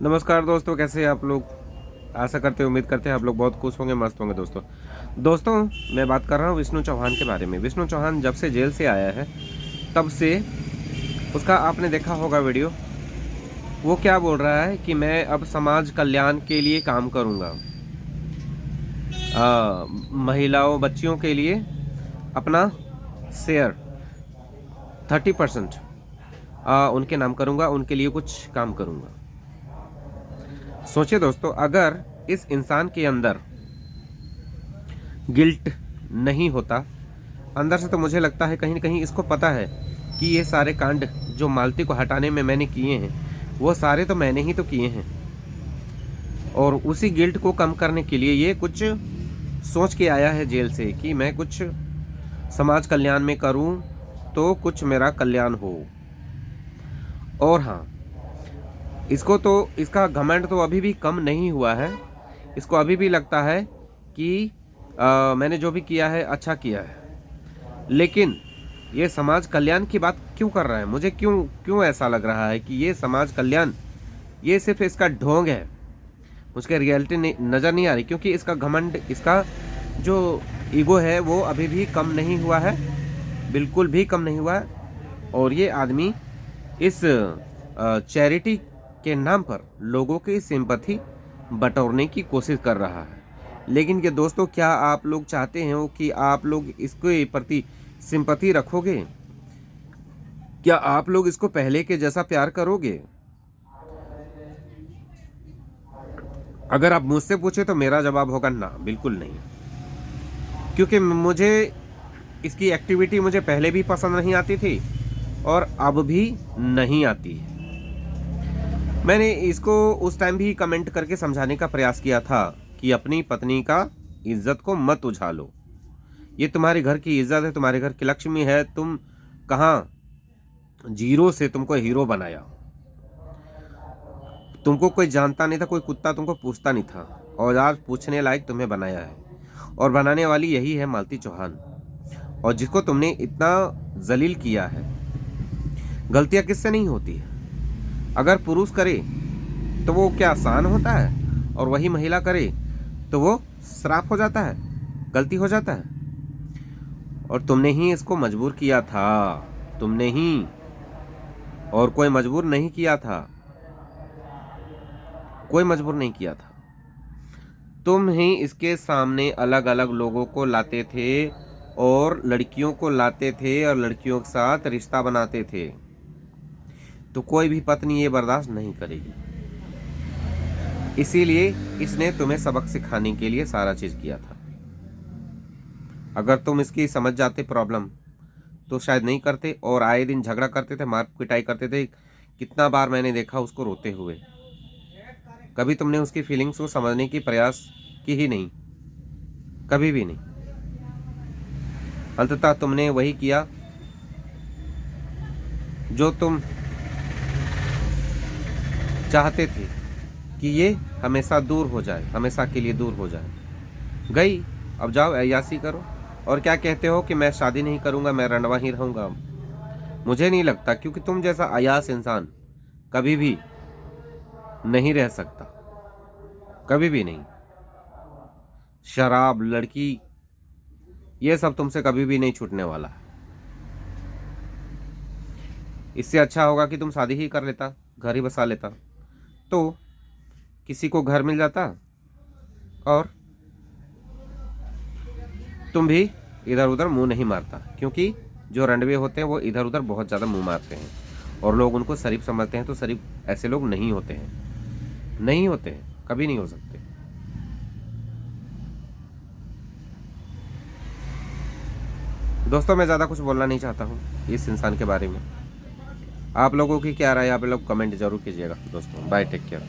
नमस्कार दोस्तों, कैसे हैं आप लोग। आशा करते हैं, उम्मीद करते हैं आप लोग बहुत खुश होंगे, मस्त होंगे। दोस्तों मैं बात कर रहा हूँ विष्णु चौहान के बारे में। विष्णु चौहान जब से जेल से आया है तब से उसका आपने देखा होगा वीडियो। वो क्या बोल रहा है कि मैं अब समाज कल्याण के लिए काम करूँगा, महिलाओं बच्चियों के लिए अपना शेयर 30% उनके नाम करूँगा, उनके लिए कुछ काम करूँगा। सोचिए दोस्तों, अगर इस इंसान के अंदर गिल्ट नहीं होता, अंदर से तो मुझे लगता है कहीं न कहीं इसको पता है कि ये सारे कांड जो मालती को हटाने में मैंने किए हैं, वो सारे तो मैंने ही तो किए हैं। और उसी गिल्ट को कम करने के लिए ये कुछ सोच के आया है जेल से कि मैं कुछ समाज कल्याण में करूं तो कुछ मेरा कल्याण हो। और हाँ, इसको तो इसका घमंड तो अभी भी कम नहीं हुआ है। इसको अभी भी लगता है कि मैंने जो भी किया है अच्छा किया है। लेकिन ये समाज कल्याण की बात क्यों कर रहा है? मुझे क्यों क्यों ऐसा लग रहा है कि ये समाज कल्याण ये सिर्फ इसका ढोंग है, उसके रियलिटी नज़र नहीं आ रही। क्योंकि इसका घमंड, इसका जो ईगो है वो अभी भी कम नहीं हुआ है, बिल्कुल भी कम नहीं हुआ है। और ये आदमी इस चैरिटी के नाम पर लोगों की सिंपैथी बटोरने की कोशिश कर रहा है। लेकिन ये दोस्तों, क्या आप लोग चाहते हैं कि आप लोग इसके प्रति सिंपैथी रखोगे? क्या आप लोग इसको पहले के जैसा प्यार करोगे? अगर आप मुझसे पूछे तो मेरा जवाब होगा ना, बिल्कुल नहीं। क्योंकि मुझे इसकी एक्टिविटी मुझे पहले भी पसंद नहीं आती थी और अब भी नहीं आती है। मैंने इसको उस टाइम भी कमेंट करके समझाने का प्रयास किया था कि अपनी पत्नी का इज्जत को मत उछालो। ये तुम्हारे घर की इज्जत है, तुम्हारे घर की लक्ष्मी है। तुम कहाँ जीरो से तुमको हीरो बनाया। तुमको कोई जानता नहीं था, कोई कुत्ता तुमको पूछता नहीं था, और आज पूछने लायक तुम्हें बनाया है। और बनाने वाली यही है मालती चौहान, और जिसको तुमने इतना जलील किया है। गलतियां किससे नहीं होती है? अगर पुरुष करे तो वो क्या आसान होता है, और वही महिला करे तो वो श्राप हो जाता है, गलती हो जाता है। और तुमने ही इसको मजबूर किया था, तुमने ही, और कोई मजबूर नहीं किया था, कोई मजबूर नहीं किया था। तुम ही इसके सामने अलग अलग लोगों को लाते थे और लड़कियों को लाते थे और लड़कियों के साथ रिश्ता बनाते थे। तो कोई भी पत्नी ये बर्दाश्त नहीं करेगी। इसीलिए इसने तुम्हें सबक सिखाने के लिए सारा चीज किया था। अगर तुम इसकी समझ जाते प्रॉब्लम तो शायद नहीं करते, और आए दिन झगड़ा करते थे, मार पिटाई करते थे। कितना बार मैंने देखा उसको रोते हुए। कभी तुमने उसकी फीलिंग्स को समझने की प्रयास की ही नहीं, कभी भी नहीं। अंततः तुमने वही किया जो तुम चाहते थे कि ये हमेशा दूर हो जाए, हमेशा के लिए दूर हो जाए। गई, अब जाओ अय्यासी करो। और क्या कहते हो कि मैं शादी नहीं करूंगा, मैं रंडवा ही रहूंगा। मुझे नहीं लगता, क्योंकि तुम जैसा अयास इंसान कभी भी नहीं रह सकता, कभी भी नहीं। शराब, लड़की, ये सब तुमसे कभी भी नहीं छूटने वाला है। इससे अच्छा होगा कि तुम शादी ही कर लेता, घर ही बसा लेता, तो किसी को घर मिल जाता और तुम भी इधर उधर मुंह नहीं मारता। क्योंकि जो रंडवे होते हैं वो इधर उधर बहुत ज़्यादा मुंह मारते हैं, और लोग उनको शरीफ समझते हैं। तो शरीफ ऐसे लोग नहीं होते हैं, नहीं होते हैं, कभी नहीं हो सकते। दोस्तों मैं ज़्यादा कुछ बोलना नहीं चाहता हूँ इस इंसान के बारे में। आप लोगों की क्या राय, आप लोग कमेंट जरूर कीजिएगा। दोस्तों बाय, टेक केयर।